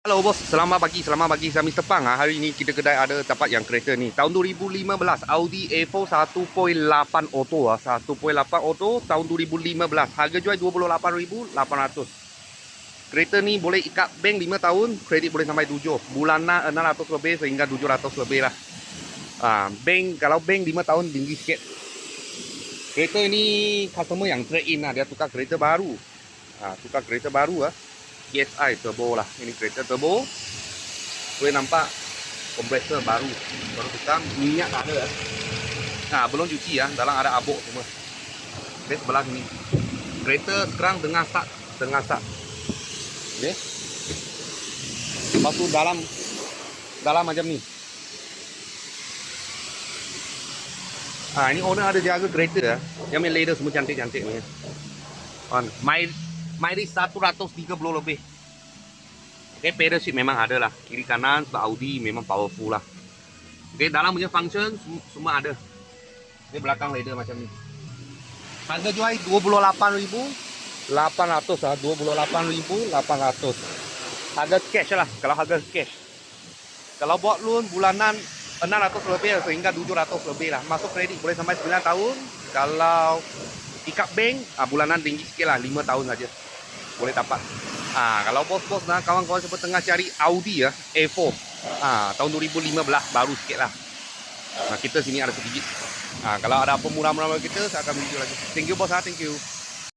Halo bos, selamat pagi, saya Mr. Pang. Hari ini kita kedai ada dapat yang kereta ni. Tahun 2015 Audi A4 1.8 auto 1.8 auto tahun 2015. Harga jual 28,800. Kereta ni boleh ikat bank 5 tahun, kredit boleh sampai 7. Bulanan 600 lebih sehingga 700 lebih lah. Bank kalau bank 5 tahun tinggi sikit. Kereta ini customer yang trade in lah, dia tukar kereta baru. Tukar kereta baru TSI turbo lah. Ini kereta turbo. Boleh nampak kompresor baru tukar, minyak tak ada belum cuci dalam ada abuk semua. Okey, sebelah sini kereta sekarang tengah start. Okey, lepas tu dalam macam ni. Ini owner ada jaga kereta yang main leather semua cantik-cantik ni. Mileage 130 lebih. Okey, pedal shift memang ada lah. Kiri kanan sebab Audi memang powerful lah. Okey, dalam punya function semua ada. Okey, belakang leather macam ni. Harga jual 28,800 28,800. Harga cash lah, kalau harga cash. Kalau buat loan bulanan 600 lebih sehingga 700 lebih lah. Masuk kredit boleh sampai 9 tahun. Kalau ikat bank bulanan tinggi sikit lah, 5 tahun saja boleh dapat. Kalau bos-bos kawan-kawan semua tengah cari Audi A4 tahun 2015 baru sikit lah. Kita sini ada sedikit. Kalau ada apa murah-murah kita, saya akan video lagi. Thank you bos, thank you.